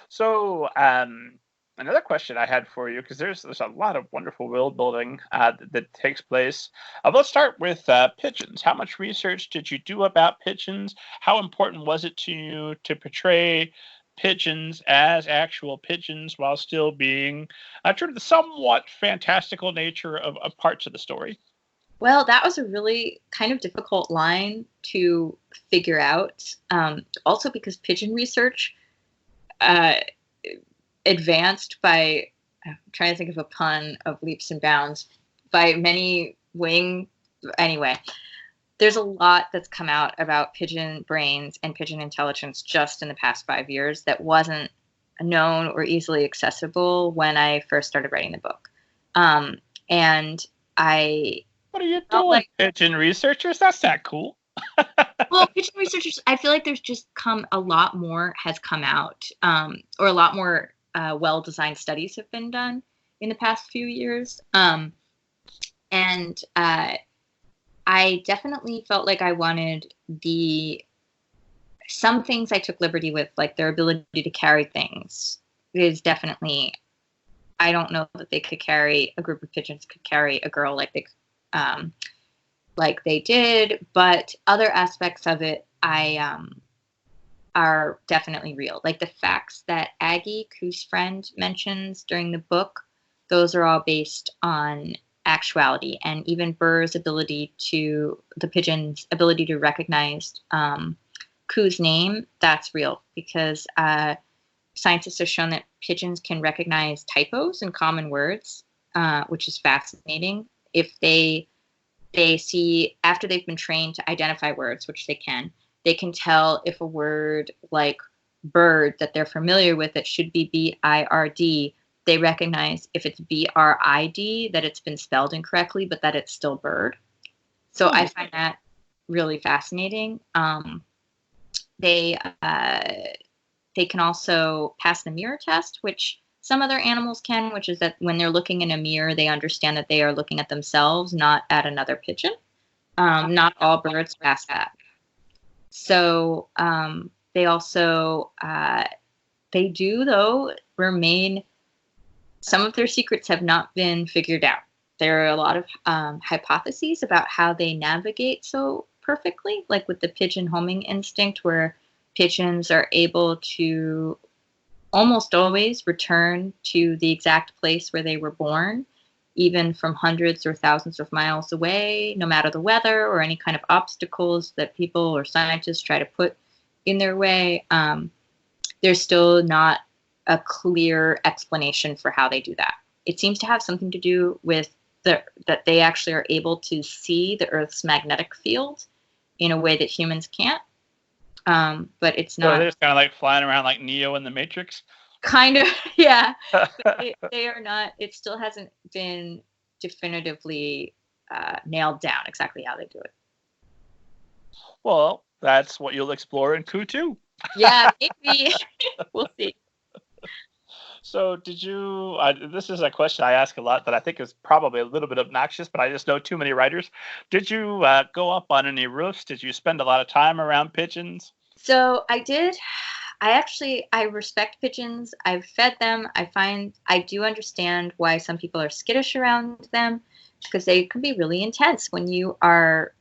So, another question I had for you, because there's a lot of wonderful world building that takes place. Let's start with pigeons. How much research did you do about pigeons? How important was it to you to portray pigeons as actual pigeons while still being true to the somewhat fantastical nature of parts of the story? Well, that was a really kind of difficult line to figure out. Also, because pigeon research uh, advanced by, I'm trying to think of a pun of leaps and bounds, by many wing. Anyway, there's a lot that's come out about pigeon brains and pigeon intelligence just in the past 5 years that wasn't known or easily accessible when I first started writing the book. And I What are you felt doing, like, pigeon researchers? That's not cool. well, pigeon researchers, I feel like there's just come a lot more has come out, or a lot more well-designed studies have been done in the past few years. And I definitely felt like I wanted some things I took liberty with, like their ability to carry things is definitely, I don't know that they could carry, a group of pigeons could carry a girl like they did, but other aspects of it are definitely real. Like the facts that Aggie, Koo's friend, mentions during the book, those are all based on actuality. And even the pigeon's ability to recognize Koo's name, that's real, because scientists have shown that pigeons can recognize typos in common words, which is fascinating. If they see, after they've been trained to identify words, which they can tell if a word like bird that they're familiar with, it should be B-I-R-D. They recognize if it's B-R-I-D, that it's been spelled incorrectly, but that it's still bird. So I find that really fascinating. They can also pass the mirror test, which some other animals can, which is that when they're looking in a mirror, they understand that they are looking at themselves, not at another pigeon. Not all birds pass that. So they also, they do, though, remain, some of their secrets have not been figured out. There are a lot of hypotheses about how they navigate so perfectly, like with the pigeon homing instinct, where pigeons are able to almost always return to the exact place where they were born, even from hundreds or thousands of miles away, no matter the weather or any kind of obstacles that people or scientists try to put in their way. There's still not a clear explanation for how they do that. It seems to have something to do with that they actually are able to see the Earth's magnetic field in a way that humans can't. But it's So not. they're just kind of like flying around like Neo in the Matrix. Kind of, yeah. They are not. It still hasn't been definitively nailed down exactly how they do it. Well, that's what you'll explore in Coup 2. Yeah, maybe. We'll see. So, did you? This is a question I ask a lot that I think is probably a little bit obnoxious, but I just know too many writers. Did you go up on any roofs? Did you spend a lot of time around pigeons? So I did. I respect pigeons. I've fed them. I do understand why some people are skittish around them, because they can be really intense when you are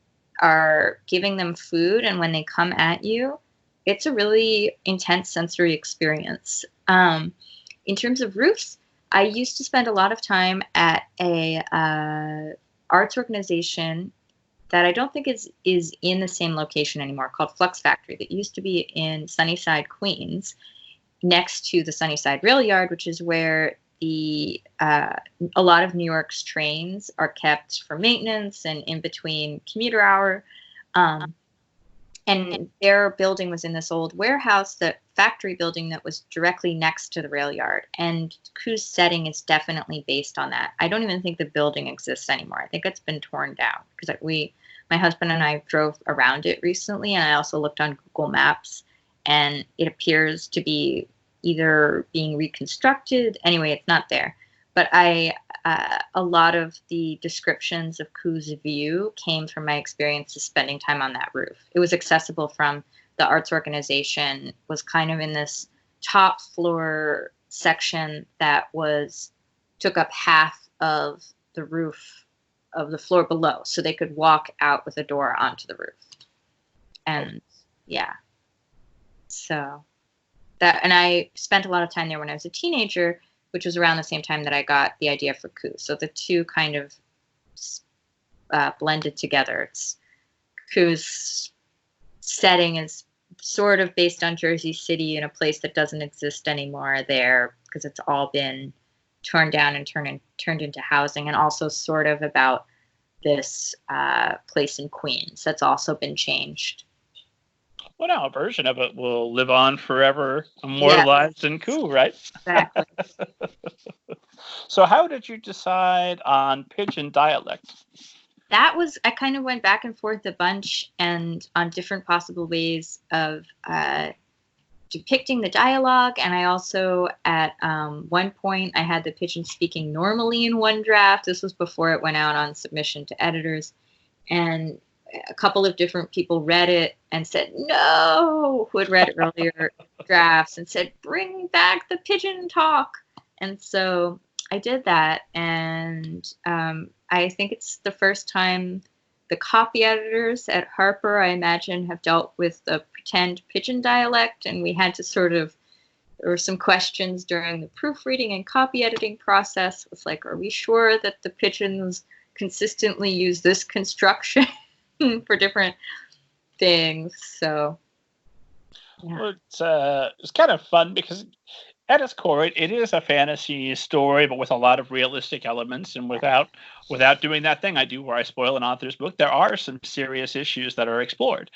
giving them food, and when they come at you, it's a really intense sensory experience. In terms of roofs, I used to spend a lot of time at a arts organization that I don't think is in the same location anymore, called Flux Factory, that used to be in Sunnyside, Queens, next to the Sunnyside Rail Yard, which is where a lot of New York's trains are kept for maintenance and in between commuter hour. And their building was in this old warehouse, the factory building that was directly next to the rail yard. And Koo's setting is definitely based on that. I don't even think the building exists anymore. I think it's been torn down, because my husband and I drove around it recently, and I also looked on Google Maps, and it appears to be either being reconstructed. Anyway, it's not there. But a lot of the descriptions of Koo's view came from my experiences spending time on that roof. It was accessible from the arts organization, was kind of in this top floor section that took up half of the roof of the floor below, so they could walk out with a door onto the roof. And yeah, so that, and I spent a lot of time there when I was a teenager, which was around the same time that I got the idea for Coup. So the two kind of blended together. Coup's setting is sort of based on Jersey City, in a place that doesn't exist anymore there because it's all been torn down and turned into housing, and also sort of about this place in Queens that's also been changed. Well, now a version of it will live on forever, immortalized in Coup, right? Exactly. So how did you decide on Pigeon dialect? I kind of went back and forth a bunch and on different possible ways of depicting the dialogue. And I also, at one point, I had the Pigeon speaking normally in one draft. This was before it went out on submission to editors. And a couple of different people read it and said, no, who had read earlier drafts, and said, bring back the Pigeon talk. And so I did that. And I think it's the first time the copy editors at Harper, I imagine, have dealt with the pretend Pigeon dialect, and we had to there were some questions during the proofreading and copy editing process. It was like, are we sure that the Pigeons consistently use this construction for different things? So, yeah. Well, it's kind of fun because at its core, it is a fantasy story, but with a lot of realistic elements. And without doing that thing I do where I spoil an author's book, there are some serious issues that are explored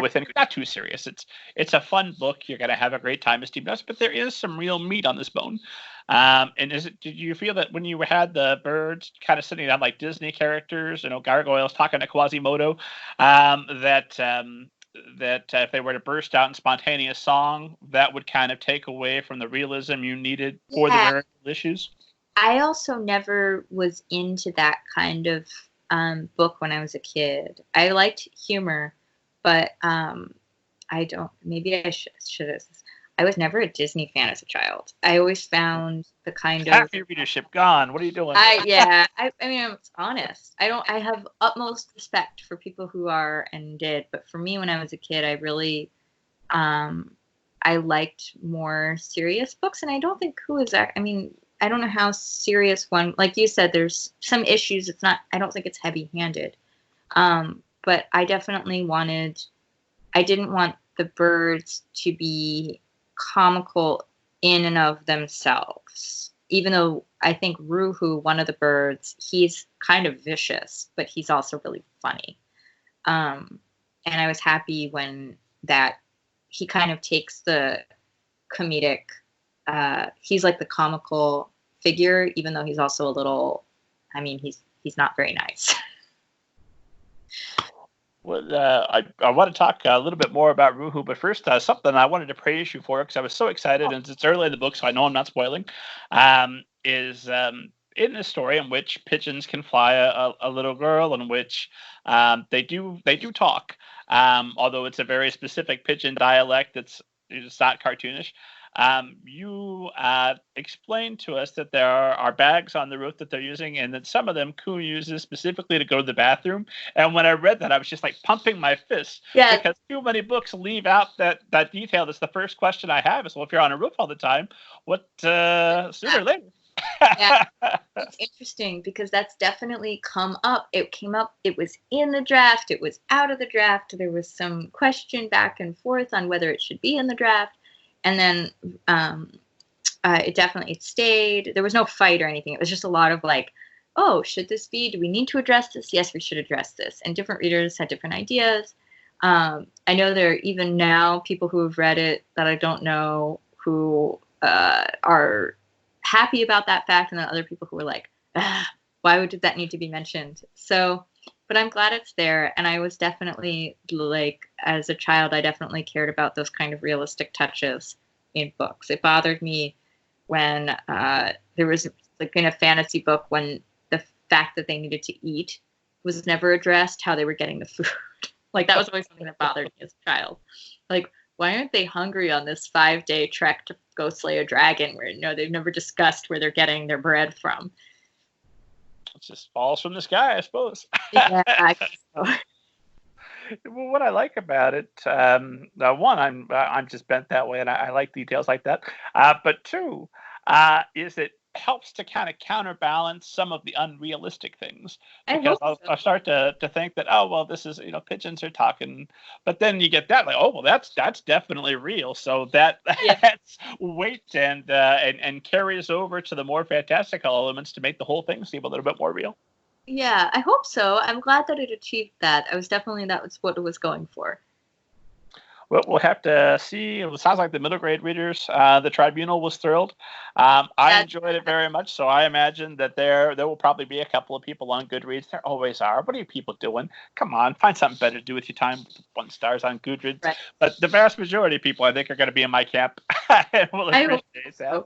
within. Not too serious. It's a fun book. You're going to have a great time as Steve does, but there is some real meat on this bone. And did you feel that when you had the birds kind of sitting down like Disney characters, gargoyles talking to Quasimodo, that if they were to burst out in spontaneous song, that would kind of take away from the realism you needed for the various issues? I also never was into that kind of book when I was a kid. I liked humor, but maybe I should have. I was never a Disney fan as a child. I always found the kind half your readership gone. What are you doing? I mean, I'm honest. I have utmost respect for people who are and did, but for me, when I was a kid, I really, I liked more serious books, and I don't think Coup is that. I mean, I don't know how serious one. Like you said, there's some issues. It's not. I don't think it's heavy-handed, but I definitely I didn't want the birds to be comical in and of themselves, even though I think Ruhu, one of the birds, he's kind of vicious, but he's also really funny. And I was happy when that he kind of takes the comedic, he's like the comical figure, even though he's also a little, I mean, he's not very nice. Well, I want to talk a little bit more about Ruhu, but first, something I wanted to praise you for, because I was so excited, and it's early in the book, so I know I'm not spoiling, is in a story in which pigeons can fly a little girl, in which they do talk, although it's a very specific pigeon dialect. It's not cartoonish. You explained to us that there are bags on the roof that they're using, and that some of them Coup uses specifically to go to the bathroom. And when I read that, I was just like pumping my fists, because too many books leave out that detail. That's the first question I have is, well, if you're on a roof all the time, what sooner or later? Yeah, it's interesting because that's definitely come up. It came up. It was in the draft. It was out of the draft. There was some question back and forth on whether it should be in the draft. And then it stayed. There was no fight or anything. It was just a lot of like, oh, should this be? Do we need to address this? Yes, we should address this. And different readers had different ideas. I know there are even now people who have read it that I don't know who are happy about that fact, and then other people who were like, why would that need to be mentioned? So, but I'm glad it's there. And I was definitely, like, as a child, I definitely cared about those kind of realistic touches in books. It bothered me when there was, like, in a fantasy book, when the fact that they needed to eat was never addressed, how they were getting the food. Like, that was always something that bothered me as a child. Like, why aren't they hungry on this 5-day trek to go slay a dragon where, they've never discussed where they're getting their bread from? It just falls from the sky, I suppose. Yeah, I guess so. Well, what I like about it, one, I'm just bent that way, and I like details like that. But two, is it helps to kind of counterbalance some of the unrealistic things, I because hope so. I'll start to think that, oh well, this is, pigeons are talking, but then you get that, like, oh well, that's definitely real, so that Yeah. that's weight and carries over to the more fantastical elements to make the whole thing seem a little bit more real. Yeah, I hope so. I'm glad that it achieved that. That was what it was going for. Well, we'll have to see. It sounds like the middle grade readers, the tribunal was thrilled. I enjoyed it very much, so I imagine that there will probably be a couple of people on Goodreads. There always are. What are you people doing? Come on, find something better to do with your time. 1 stars on Goodreads. Right. But the vast majority of people, I think, are going to be in my camp. And we'll appreciate that.